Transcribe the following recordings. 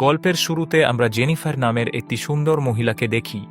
গল্পের শুরুতে আমরা জেনিফার নামের একটি সুন্দর মহিলাকে দেখি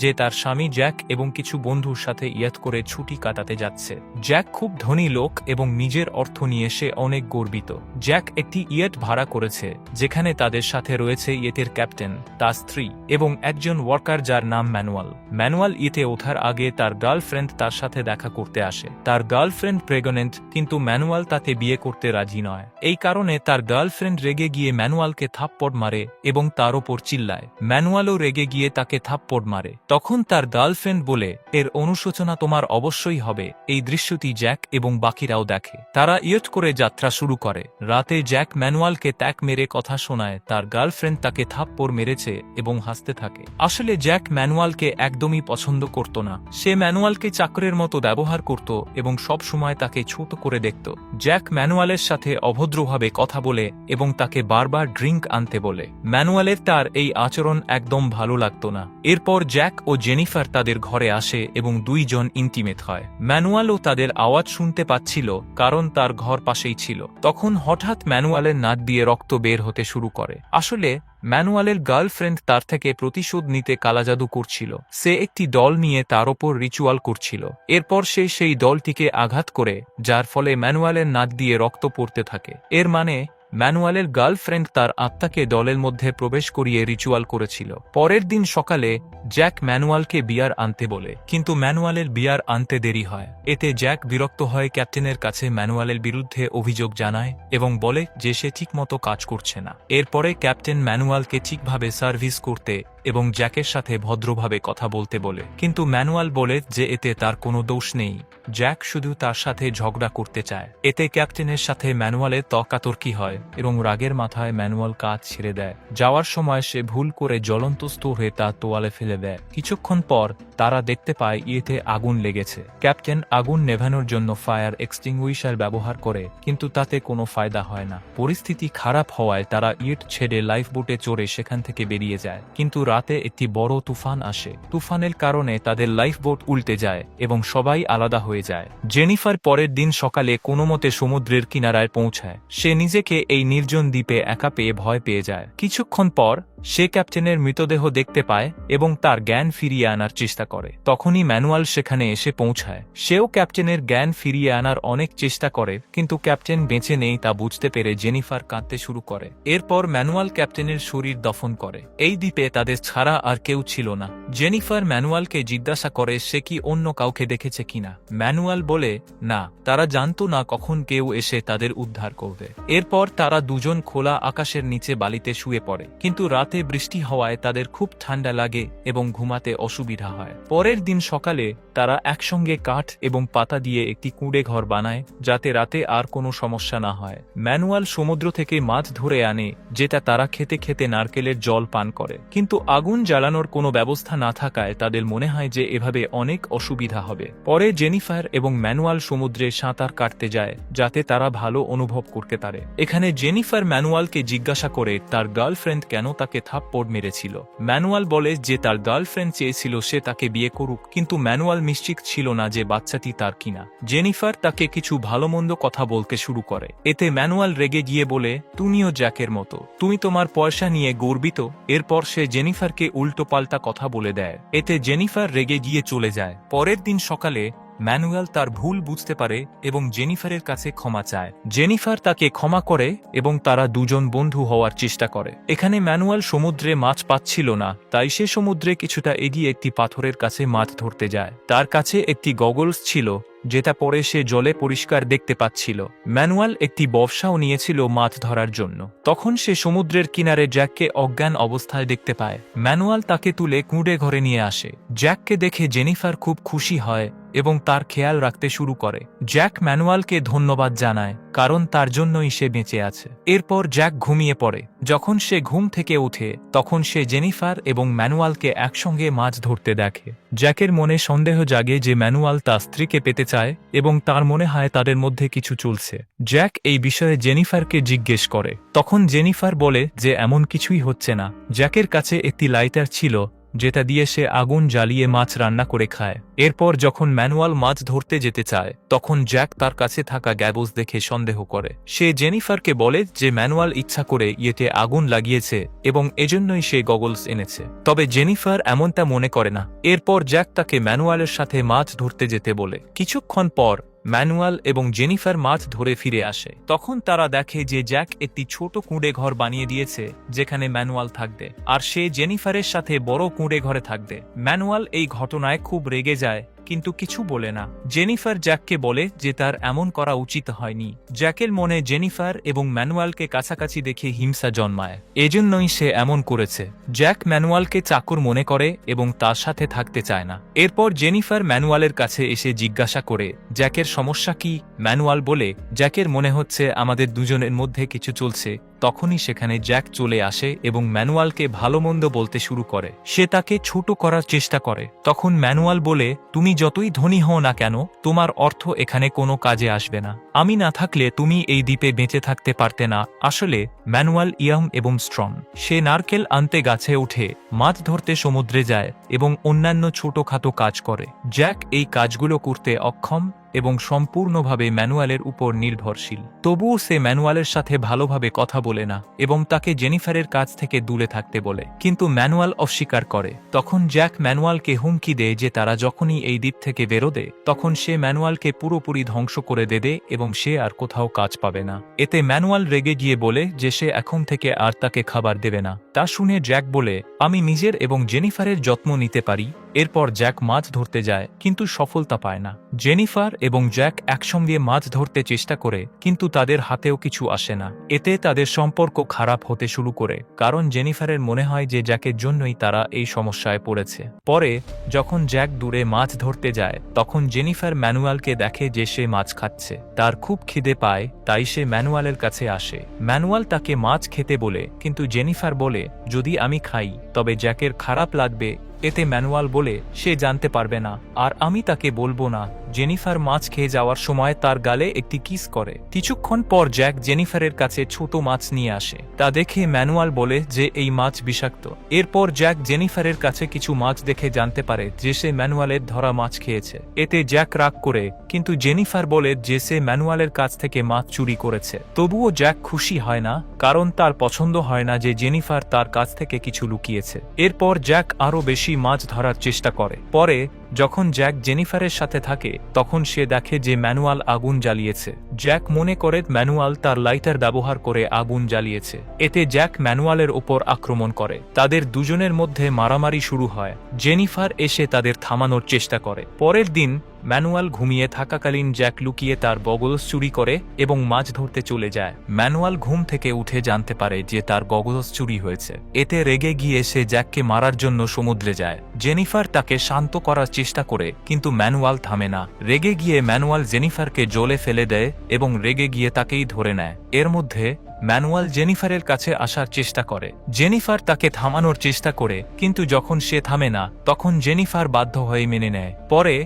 যে তার স্বামী জ্যাক এবং কিছু বন্ধুর সাথে ইয়াত করে ছুটি কাটাতে যাচ্ছে। জ্যাক খুব ধনী লোক এবং নিজের অর্থ নিয়ে সে অনেক গর্বিত। জ্যাক একটি ইয়েট ভাড়া করেছে যেখানে তাদের সাথে রয়েছে ইয়েটের ক্যাপ্টেন, তার স্ত্রী এবং একজন ওয়ার্কার যার নাম ম্যানুয়াল। ম্যানুয়াল ইয়েতে ওঠার আগে তার গার্লফ্রেন্ড তার সাথে দেখা করতে আসে। তার গার্লফ্রেন্ড প্রেগনেন্ট, কিন্তু ম্যানুয়াল তাকে বিয়ে করতে রাজি নয়। এই কারণে তার গার্লফ্রেন্ড রেগে গিয়ে ম্যানুয়ালকে থাপ্পড় মারে এবং তার ওপর চিল্লায়। ম্যানুয়ালও রেগে গিয়ে তাকে থাপ্পড় মারে। তখন তার গার্লফ্রেন্ড বলে, এর অনুশোচনা তোমার অবশ্যই হবে। এই দৃশ্যটি জ্যাক এবং বাকিরাও দেখে। তারা ইয়ট করে যাত্রা শুরু করে। রাতে জ্যাক ম্যানুয়ালকে ত্যাগ মেরে কথা শোনায় তার গার্লফ্রেন্ড তাকে থাপ্পড় মেরেছে এবং হাসতে থাকে। আসলে জ্যাক ম্যানুয়ালকে একদমই পছন্দ করত না। সে ম্যানুয়ালকে চাকরের মতো ব্যবহার করত এবং সব সময় তাকে ছোট করে দেখত। জ্যাক ম্যানুয়ালের সাথে অভদ্রভাবে কথা বলে এবং তাকে বারবার ড্রিঙ্ক আনতে বলে। ম্যানুয়ালের তার এই আচরণ একদম ভালো লাগত না। এরপর জ্যাক ও জেনিফার তাদের ঘরে আসে এবং দুইজন ইন্টিমেট হয়। ম্যানুয়ালও তাদের আওয়াজ শুনতে পাচ্ছিল কারণ তার ঘর পাশেই ছিল। তখন হঠাৎ ম্যানুয়ালের নাক দিয়ে রক্ত বের হতে শুরু করে। আসলে ম্যানুয়ালের গার্লফ্রেন্ড তার থেকে প্রতিশোধ নিতে কালাজাদু করছিল। সে একটি দল নিয়ে তার ওপর রিচুয়াল করছিল। এরপর সে সেই দলটিকে আঘাত করে, যার ফলে ম্যানুয়ালের নাক দিয়ে রক্ত পড়তে থাকে। এর মানে ম্যানুয়ালের গার্লফ্রেন্ড তার আত্মাকে দলের মধ্যে প্রবেশ করিয়ে রিচুয়াল করেছিল। পরের দিন সকালে জ্যাক ম্যানুয়ালকে বিয়ার আনতে বলে, কিন্তু ম্যানুয়ালের বিয়ার আনতে দেরি হয়। এতে জ্যাক বিরক্ত হয়ে ক্যাপ্টেনের কাছে ম্যানুয়ালের বিরুদ্ধে অভিযোগ জানায় এবং বলে যে সে ঠিকমতো কাজ করছে না। এরপরে ক্যাপ্টেন ম্যানুয়ালকে ঠিকভাবে সার্ভিস করতে এবং জ্যাকের সাথে ভদ্রভাবে কথা বলতে বলে, কিন্তু ম্যানুয়াল বলে যে এতে তার কোনো দোষ নেই। জ্যাক শুধু তার সাথে ঝগড়া করতে চায়। এতে ক্যাপ্টেনের সাথে ম্যানুয়ালের তর্কাতর্কি হয় এবং রাগের মাথায় ম্যানুয়াল কাজ ছেড়ে দেয়। যাওয়ার সময় সে ভুল করে জ্বলন্ত স্তূপ হয়ে তার তোয়ালে ফেলে দেয়। কিছুক্ষণ পর তারা দেখতে পায় ইয়েতে আগুন লেগেছে। ক্যাপ্টেন আগুন নেভানোর জন্য ফায়ার এক্সটিংগুইশার ব্যবহার করে, কিন্তু তাতে কোনো ফায়দা হয় না। পরিস্থিতি খারাপ হওয়ায় তারা ইট ছেড়ে লাইফবোটে চড়ে সেখান থেকে বেরিয়ে যায়। কিন্তু রাতে একটি বড় তুফান আসে। তুফানের কারণে তাদের লাইফবোট উল্টে যায় এবং সবাই আলাদা হয়ে যায়। জেনিফার পরের দিন সকালে কোনোমতে সমুদ্রের কিনারায় পৌঁছায়। সে নিজেকে এই নির্জন দ্বীপে একা পেয়ে ভয় পেয়ে যায়। কিছুক্ষণ পর সে ক্যাপ্টেনের মৃতদেহ দেখতে পায় এবং তার জ্ঞান ফিরিয়ে আনার চেষ্টা করে। তখনই ম্যানুয়াল সেখানে এসে পৌঁছায়। সেও ক্যাপ্টেনের জ্ঞান ফিরিয়ে আনার অনেক চেষ্টা করে, কিন্তু ক্যাপ্টেন বেঁচে নেই তা বুঝতে পেরে জেনিফার কাঁদতে শুরু করে। এরপর ম্যানুয়াল ক্যাপ্টেনের শরীর দফন করে। এই দ্বীপে তাদের ছাড়া আর কেউ ছিল না। জেনিফার ম্যানুয়ালকে জিজ্ঞাসা করে সে কি অন্য কাউকে দেখেছে কিনা। ম্যানুয়াল বলে না, তারা জানতো না কখন কেউ এসে তাদের উদ্ধার করবে। এরপর তারা দুজন খোলা আকাশের নিচে বালিতে শুয়ে পড়ে, কিন্তু রাতে বৃষ্টি হওয়ায় তাদের খুব ঠান্ডা লাগে এবং ঘুমাতে অসুবিধা হয়। পরের দিন সকালে তারা একসঙ্গে কাঠ এবং পাতা দিয়ে একটি কুঁড়ে ঘর বানায় যাতে রাতে আর কোনো সমস্যা না হয়। ম্যানুয়াল সমুদ্র থেকে মাছ ধরে আনে, যেটা তারা খেতে খেতে নারকেলের জল পান করে। কিন্তু আগুন জ্বালানোর কোনো ব্যবস্থা না থাকায় তাদের মনে হয় যে এভাবে অনেক অসুবিধা হবে। পরে জেনিফার এবং ম্যানুয়াল সমুদ্রে সাঁতার কাটতে যায় যাতে তারা ভালো অনুভব করতে পারে। এখানে জেনিফার ম্যানুয়ালকে জিজ্ঞাসা করে তার গার্লফ্রেন্ড কেন তাকে থাপ্পড় মেরেছিল। ম্যানুয়াল বলে যে তার গার্লফ্রেন্ড চেয়েছিল সে তাকে বিয়ে করুক, কিন্তু ম্যানুয়াল নিশ্চিত ছিল না যে বাচ্চাটি তার কিনা। জেনিফার তাকে কিছু ভালো মন্দ কথা বলতে শুরু করে। এতে ম্যানুয়াল রেগে গিয়ে বলে, তুমিও জ্যাকের মতো, তুমি তোমার পয়সা নিয়ে গর্বিত। এরপর সে জেনিফারকে উল্টোপাল্টা কথা বলে দেয়। এতে জেনিফার রেগে গিয়ে চলে যায়। পরের দিন সকালে ম্যানুয়াল তার ভুল বুঝতে পারে এবং জেনিফারের কাছে ক্ষমা চায়। জেনিফার তাকে ক্ষমা করে এবং তারা দুজন বন্ধু হওয়ার চেষ্টা করে। এখানে ম্যানুয়াল সমুদ্রে মাছ পাচ্ছিল না, তাই সে সমুদ্রে কিছুটা এগিয়ে একটি পাথরের কাছে মাছ ধরতে যায়। তার কাছে একটি গগলস ছিল যেটা পরে সে জলে পরিষ্কার দেখতে পাচ্ছিল। ম্যানুয়াল একটি বর্ষাও নিয়েছিল মাছ ধরার জন্য। তখন সে সমুদ্রের কিনারে জ্যাককে অজ্ঞান অবস্থায় দেখতে পায়। ম্যানুয়াল তাকে তুলে কুঁড়ে ঘরে নিয়ে আসে। জ্যাককে দেখে জেনিফার খুব খুশি হয় এবং তার খেয়াল রাখতে শুরু করে। জ্যাক ম্যানুয়ালকে ধন্যবাদ জানায় কারণ তার জন্যই সে বেঁচে আছে। এরপর জ্যাক ঘুমিয়ে পড়ে। যখন সে ঘুম থেকে ওঠে তখন সে জেনিফার এবং ম্যানুয়ালকে একসঙ্গে মাছ ধরতে দেখে। জ্যাকের মনে সন্দেহ জাগে যে ম্যানুয়াল তার স্ত্রীকে পেতে চায় এবং তার মনে হয় তাদের মধ্যে কিছু চলছে। জ্যাক এই বিষয়ে জেনিফারকে জিজ্ঞেস করে। তখন জেনিফার বলে যে এমন কিছুই হচ্ছে না। জ্যাকের কাছে একটি লাইটার ছিল যেটা দিয়ে সে আগুন জ্বালিয়ে মাছ রান্না করে খায়। এরপর যখন ম্যানুয়াল মাছ ধরতে যেতে চায় তখন জ্যাক তার কাছে থাকা গ্যাবোস দেখে সন্দেহ করে। সে জেনিফারকে বলে যে ম্যানুয়াল ইচ্ছা করে ইয়েতে আগুন লাগিয়েছে এবং এজন্যই সে গগলস এনেছে। তবে জেনিফার এমনটা মনে করে না। এরপর জ্যাক তাকে ম্যানুয়ালের সাথে মাছ ধরতে যেতে বলে। কিছুক্ষণ পর ম্যানুয়াল এবং জেনিফার মাছ ধরে ফিরে আসে। তখন তারা দেখে যে জ্যাক একটি ছোট কুঁড়ে ঘর বানিয়ে দিয়েছে যেখানে ম্যানুয়াল থাকবে, আর সে জেনিফারের সাথে বড় কুঁড়ে ঘরে থাকবে। ম্যানুয়াল এই ঘটনায় খুব রেগে যায় কিন্তু কিছু বলে না। জেনিফার জ্যাককে বলে যে তার এমন করা উচিত হয়নি। জ্যাকের মনে জেনিফার এবং ম্যানুয়ালকে কাছাকাছি দেখে হিংসা জন্মায়, এজন্যই সে এমন করেছে। জ্যাক ম্যানুয়ালকে চাকর মনে করে এবং তার সাথে থাকতে চায় না। এরপর জেনিফার ম্যানুয়ালের কাছে এসে জিজ্ঞাসা করে জ্যাকের সমস্যা কি। ম্যানুয়াল বলে জ্যাকের মনে হচ্ছে আমাদের দুজনের মধ্যে কিছু চলছে। তখনই সেখানে জ্যাক চলে আসে এবং ম্যানুয়ালকে ভালো মন্দ বলতে শুরু করে। সে তাকে ছোট করার চেষ্টা করে। তখন ম্যানুয়াল বলে তুমি যতই ধনী হও না কেন তোমার অর্থ এখানে কোনো কাজে আসবে না। আমি না থাকলে তুমি এই দ্বীপে বেঁচে থাকতে পারতে না। আসলে ম্যানুয়াল ইয়াং এবং স্ট্রং। সে নারকেল আনতে গাছে উঠে, মাছ ধরতে সমুদ্রে যায় এবং অন্যান্য ছোটখাটো কাজ করে। জ্যাক এই কাজগুলো করতে অক্ষম এবং সম্পূর্ণভাবে ম্যানুয়ালের উপর নির্ভরশীল। তবুও সে ম্যানুয়ালের সাথে ভালোভাবে কথা বলে না এবং তাকে জেনিফারের কাছ থেকে দূরে থাকতে বলে, কিন্তু ম্যানুয়াল অস্বীকার করে। তখন জ্যাক ম্যানুয়ালকে হুমকি দেয় যে তারা যখনই এই দ্বীপ থেকে বেরোবে তখন সে ম্যানুয়ালকে পুরোপুরি ধ্বংস করে দেবে এবং সে আর কোথাও কাজ পাবে না। এতে ম্যানুয়াল রেগে গিয়ে বলে যে সে এখন থেকে আর তাকে খাবার দেবে না। তা শুনে জ্যাক বলে আমি নিজের এবং জেনিফারের যত্ন নিতে পারি। এরপর জ্যাক মাছ ধরতে যায় কিন্তু সফলতা পায় না। জেনিফার এবং জ্যাক একসঙ্গে মাছ ধরতে চেষ্টা করে কিন্তু তাদের হাতেও কিছু আসে না। এতে তাদের সম্পর্ক খারাপ হতে শুরু করে, কারণ জেনিফারের মনে হয় যে জ্যাকের জন্যই তারা এই সমস্যায় পড়েছে। পরে যখন জ্যাক দূরে মাছ ধরতে যায় তখন জেনিফার ম্যানুয়ালকে দেখে যে সে মাছ খাচ্ছে। তার খুব খিদে পায়, তাই সে ম্যানুয়ালের কাছে আসে। ম্যানুয়াল তাকে মাছ খেতে বলে কিন্তু জেনিফার বলে যদি আমি খাই তবে জ্যাকের খারাপ লাগবে। এতে ম্যানুয়াল বলে সে জানতে পারবে না আর আমি তাকে বলবো না। জেনিফার মাছ খেয়ে যাওয়ার সময় তার গালে একটি কিস করে। কিছুক্ষণ পর জ্যাক জেনিফারের কাছে ছোট মাছ নিয়ে আসে। তা দেখে ম্যানুয়াল বলে যে এই মাছ বিষাক্ত। এরপর জ্যাক জেনিফারের কাছে কিছু মাছ দেখে জানতে পারে যে সে ম্যানুয়ালের ধরা মাছ খেয়েছে। এতে জ্যাক রাগ করে কিন্তু জেনিফার বলে যে সে ম্যানুয়ালের কাছ থেকে মাছ চুরি করেছে। তবুও জ্যাক খুশি হয় না, কারণ তার পছন্দ হয় না যে জেনিফার তার কাছ থেকে কিছু লুকিয়েছে। এরপর জ্যাক আরও বেশি মাছ ধরার চেষ্টা করে। পরে যখন জ্যাক জেনিফারের সাথে থাকে তখন সে দেখে যে ম্যানুয়াল আগুন জ্বালিয়েছে। জ্যাক মনে করে ম্যানুয়াল তার লাইটার ব্যবহার করে আগুন জ্বালিয়েছে। এতে জ্যাক ম্যানুয়ালের ওপর আক্রমণ করে। তাদের দুজনের মধ্যে মারামারি শুরু হয়। জেনিফার এসে তাদের থামানোর চেষ্টা করে। পরের দিন ম্যানুয়াল ঘুমিয়ে থাকাকালীন জ্যাক লুকিয়ে তার গগলস চুরি করে এবং মাছ ধরতে চলে যায়। ম্যানুয়াল ঘুম থেকে উঠে জানতে পারে যে তার গগলস চুরি হয়েছে। এতে রেগে গিয়ে সে জ্যাককে মারার জন্য সমুদ্রে যায়। জেনিফার তাকে শান্ত করার চেষ্টা করে কিন্তু ম্যানুয়াল থামে না। রেগে গিয়ে ম্যানুয়াল জেনিফারকে জলে ফেলে দেয় এবং রেগে গিয়ে তাকেই ধরে নেয়। এর মধ্যে ম্যানুয়াল জেনিফারের কাছে আসার চেষ্টা করে। জেনিফার তাকে থামানোর চেষ্টা করে কিন্তু যখন সে থামে না তখন জেনিফার বাধ্য হয়ে মেনে নেয়। পরে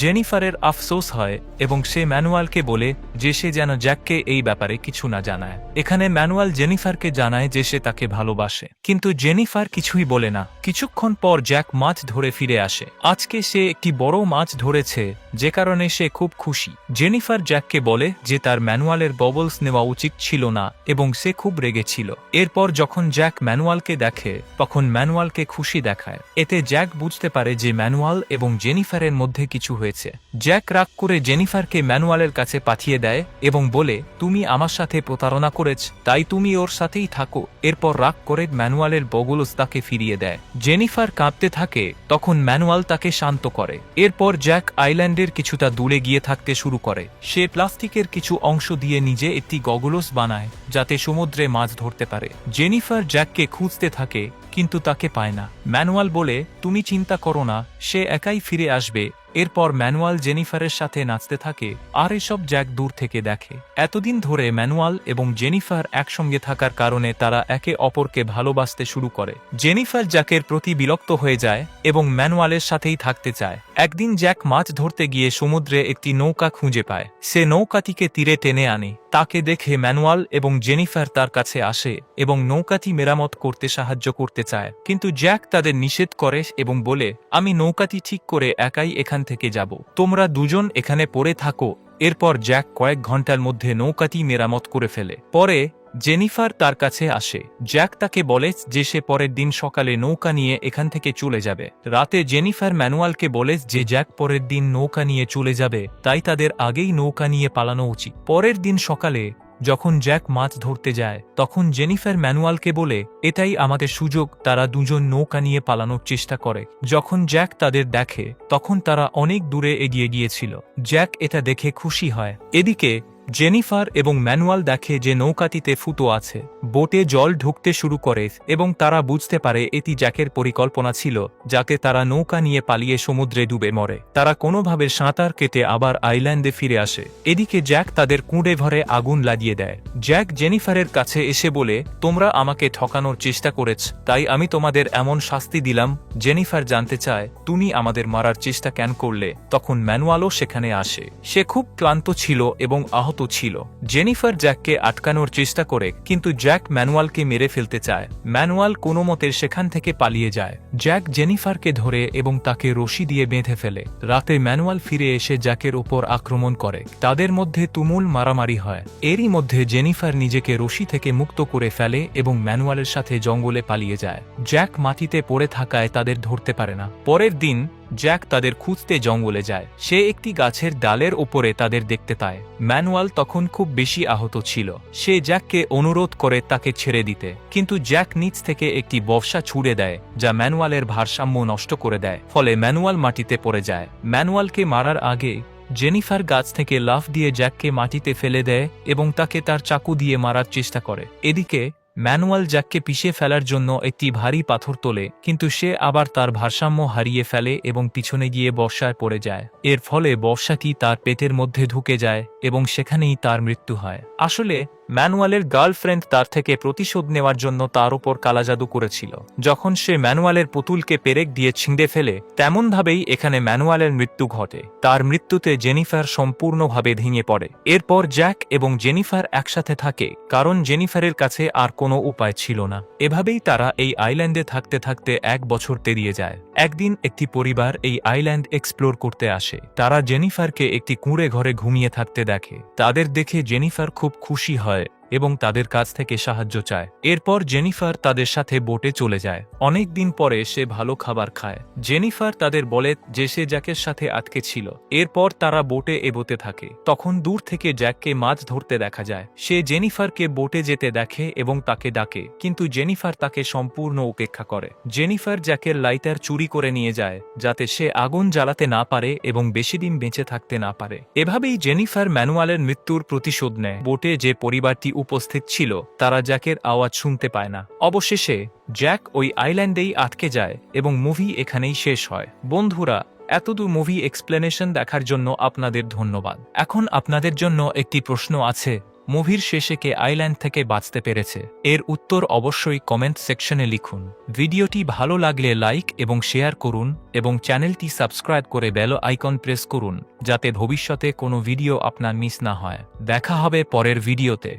জেনিফারের আফসোস হয় এবং সে ম্যানুয়ালকে বলে যে সে যেন জ্যাককে এই ব্যাপারে কিছু না জানায়। এখানে ম্যানুয়াল জেনিফারকে জানায় যে সে তাকে ভালোবাসে, কিন্তু জেনিফার কিছুই বলে না। কিছুক্ষণ পর জ্যাক মাছ ধরে ফিরে আসে। আজকে সে একটি বড় মাছ ধরেছে, যে কারণে সে খুব খুশি। জেনিফার জ্যাককে বলে যে তার ম্যানুয়ালের ববলস নেওয়া উচিত ছিল না এবং সে খুব রেগেছিল। এরপর যখন জ্যাক ম্যানুয়ালকে দেখে তখন ম্যানুয়ালকে খুশি দেখায়। এতে জ্যাক বুঝতে পারে যে ম্যানুয়াল এবং জেনিফারের মধ্যে কিছু হয়েছে। জ্যাক রাগ করে জেনিফারকে ম্যানুয়ালের কাছে পাঠিয়ে দেয় এবং বলে তুমি আমার সাথে প্রতারণা করেছ, তাই তুমি ওর সাথেই থাকো। এরপর রাগ করে ম্যানুয়ালের বগলস তাকে ফিরিয়ে দেয়। জেনিফার কাঁপতে থাকে, তখন ম্যানুয়াল তাকে শান্ত করে। এরপর জ্যাক আইল্যান্ডের কিছুটা দূরে গিয়ে থাকতে শুরু করে। সে প্লাস্টিকের কিছু অংশ দিয়ে নিজে একটি গগলস বানায় যাতে সমুদ্রে মাছ ধরতে পারে। জেনিফার জ্যাককে খুঁজতে থাকে কিন্তু তাকে পায় না। ম্যানুয়াল বলে তুমি চিন্তা করো না, সে একাই ফিরে আসবে। এরপর ম্যানুয়াল জেনিফারের সাথে নাচতে থাকে আর এসব জ্যাক দূর থেকে দেখে। এতদিন ধরে ম্যানুয়াল এবং জেনিফার একসঙ্গে থাকার কারণে তারা একে অপরকে ভালোবাসতে শুরু করে। জেনিফার জ্যাকের প্রতি বিরক্ত হয়ে যায় এবং ম্যানুয়ালের সাথেই থাকতে চায়। একদিন জ্যাক মাছ ধরতে গিয়ে সমুদ্রে একটি নৌকা খুঁজে পায়। সে নৌকাটিকে তীরে টেনে আনে তাকে দেখে ম্যানুয়াল এবং জেনিফার তার কাছে আসে এবং নৌকাটি মেরামত করতে সাহায্য করতে চায়, কিন্তু জ্যাক তাদের নিষেধ করে এবং বলে, আমি নৌকাটি ঠিক করে একাই এখান থেকে যাব, তোমরা দুজন এখানে পড়ে থাকো। এরপর জ্যাক কয়েক ঘন্টার মধ্যে নৌকাটি মেরামত করে ফেলে। পরে জেনিফার তার কাছে আসে। জ্যাক তাকে বলে যে সে পরের দিন সকালে নৌকা নিয়ে এখান থেকে চলে যাবে। রাতে জেনিফার ম্যানুয়ালকে বলে যে জ্যাক পরের দিন নৌকা নিয়ে চলে যাবে, তাই তাদের আগেই নৌকা নিয়ে পালানো উচিত। পরের দিন সকালে যখন জ্যাক মাছ ধরতে যায়, তখন জেনিফার ম্যানুয়ালকে বলে, এটাই আমাদের সুযোগ। তারা দুজন নৌকা নিয়ে পালানোর চেষ্টা করে। যখন জ্যাক তাদের দেখে, তখন তারা অনেক দূরে এগিয়ে গিয়েছিল। জ্যাক এটা দেখে খুশি হয়। এদিকে জেনিফার এবং ম্যানুয়াল দেখে যে নৌকাটিতে ফুটো আছে। বোটে জল ঢুকতে শুরু করে এবং তারা বুঝতে পারে এটি জ্যাকের পরিকল্পনা ছিল, যাতে তারা নৌকা নিয়ে পালিয়ে সমুদ্রে ডুবে মরে। তারা কোনোভাবে সাঁতার কেটে আবার আইল্যান্ডে ফিরে আসে। এদিকে জ্যাক তাদের কুঁড়ে ঘরে আগুন লাগিয়ে দেয়। জ্যাক জেনিফারের কাছে এসে বলে, তোমরা আমাকে ঠকানোর চেষ্টা করেছ, তাই আমি তোমাদের এমন শাস্তি দিলাম। জেনিফার জানতে চায়, তুমি আমাদের মারার চেষ্টা কেন করলে? তখন ম্যানুয়ালও সেখানে আসে। সে খুব ক্লান্ত ছিল এবং আহত ছিল। জেনিফার জ্যাককে আটকানোর চেষ্টা করে, কিন্তু জ্যাক ম্যানুয়ালকে মেরে ফেলতে চায়। ম্যানুয়াল কোনো মতে সেখান থেকে পালিয়ে যায়। জ্যাক জেনিফারকে ধরে এবং তাকে রশি দিয়ে বেঁধে ফেলে। রাতে ম্যানুয়াল ফিরে এসে জ্যাকের উপর আক্রমণ করে। তাদের মধ্যে তুমুল মারামারি হয়। এরই মধ্যে জেনিফার নিজেকে রশি থেকে মুক্ত করে ফেলে এবং ম্যানুয়ালের সাথে জঙ্গলে পালিয়ে যায়। জ্যাক মাটিতে পড়ে থাকায় তাদের ধরতে পারে না। পরের দিন জ্যাক তাদের খুঁজতে জঙ্গলে যায়। সে একটি গাছের ডালের ওপরে তাদের দেখতে পায়। ম্যানুয়াল তখন খুব বেশি আহত ছিল। সে জ্যাককে অনুরোধ করে তাকে ছেড়ে দিতে, কিন্তু জ্যাক নিচ থেকে একটি বর্ষা ছুড়ে দেয়, যা ম্যানুয়ালের ভারসাম্য নষ্ট করে দেয়। ফলে ম্যানুয়াল মাটিতে পড়ে যায়। ম্যানুয়ালকে মারার আগে জেনিফার গাছ থেকে লাফ দিয়ে জ্যাককে মাটিতে ফেলে দেয় এবং তাকে তার চাকু দিয়ে মারার চেষ্টা করে। এদিকে ম্যানুয়াল জ্যাককে পিষে ফেলার জন্য একটি ভারী পাথর তোলে, কিন্তু সে আবার তার ভারসাম্য হারিয়ে ফেলে এবং পিছনে গিয়ে বর্ষায় পড়ে যায়। এর ফলে বর্ষাটি তার পেটের মধ্যে ঢুকে যায় এবং সেখানেই তার মৃত্যু হয়। আসলে ম্যানুয়ালের গার্লফ্রেন্ড তার থেকে প্রতিশোধ নেওয়ার জন্য তার উপর কালাজাদু করেছিল। যখন সে ম্যানুয়ালের পুতুলকে পেরেক দিয়ে ছিঁড়ে ফেলে, তেমনভাবেই এখানে ম্যানুয়ালের মৃত্যু ঘটে। তার মৃত্যুতে জেনিফার সম্পূর্ণভাবে ভেঙে পড়ে। এরপর জ্যাক এবং জেনিফার একসাথে থাকে, কারণ জেনিফারের কাছে আর কোনো উপায় ছিল না। এভাবেই তারা এই আইল্যান্ডে থাকতে থাকতে 1 বছর পেরিয়ে যায়। একদিন একটি পরিবার এই আইল্যান্ড এক্সপ্লোর করতে আসে। তারা জেনিফারকে একটি কুঁড়ে ঘরে ঘুমিয়ে থাকতে দেখে। তাদের দেখে জেনিফার খুব খুশি হয় এবং তাদের কাছ থেকে সাহায্য চায়। এরপর জেনিফার তাদের সাথে বোটে চলে যায়। অনেক দিন পরে সে ভালো খাবার খায়। জেনিফার তাদের বলে যে সে জ্যাকের সাথে আটকে ছিল। এরপর তারা বোটে এগোতে থাকে। তখন দূর থেকে জ্যাককে মাছ ধরতে দেখা যায়। সে জেনিফারকে বোটে যেতে দেখে এবং তাকে ডাকে, কিন্তু জেনিফার তাকে সম্পূর্ণ উপেক্ষা করে। জেনিফার জ্যাকের লাইটার চুরি করে নিয়ে যায়, যাতে সে আগুন জ্বালাতে না পারে এবং বেশি দিন বেঁচে থাকতে না পারে। এভাবেই জেনিফার ম্যানুয়ালের মৃত্যুর প্রতিশোধ নেয়। বোটে যে পরিবারটি উপস্থিত ছিল, তারা জ্যাকের আওয়াজ শুনতে পায় না। অবশেষে জ্যাক ওই আইল্যান্ডেই আটকে যায় এবং মুভি এখানেই শেষ হয়। বন্ধুরা, এতদূর মুভি এক্সপ্লেনেশন দেখার জন্য আপনাদের ধন্যবাদ। এখন আপনাদের জন্য একটি প্রশ্ন আছে, মুভির শেষে কে আইল্যান্ড থেকে বাঁচতে পেরেছে? এর উত্তর অবশ্যই কমেন্ট সেকশনে লিখুন। ভিডিওটি ভালো লাগলে লাইক এবং শেয়ার করুন এবং চ্যানেলটি সাবস্ক্রাইব করে বেল আইকন প্রেস করুন, যাতে ভবিষ্যতে কোনো ভিডিও আপনার মিস না হয়। দেখা হবে পরের ভিডিওতে।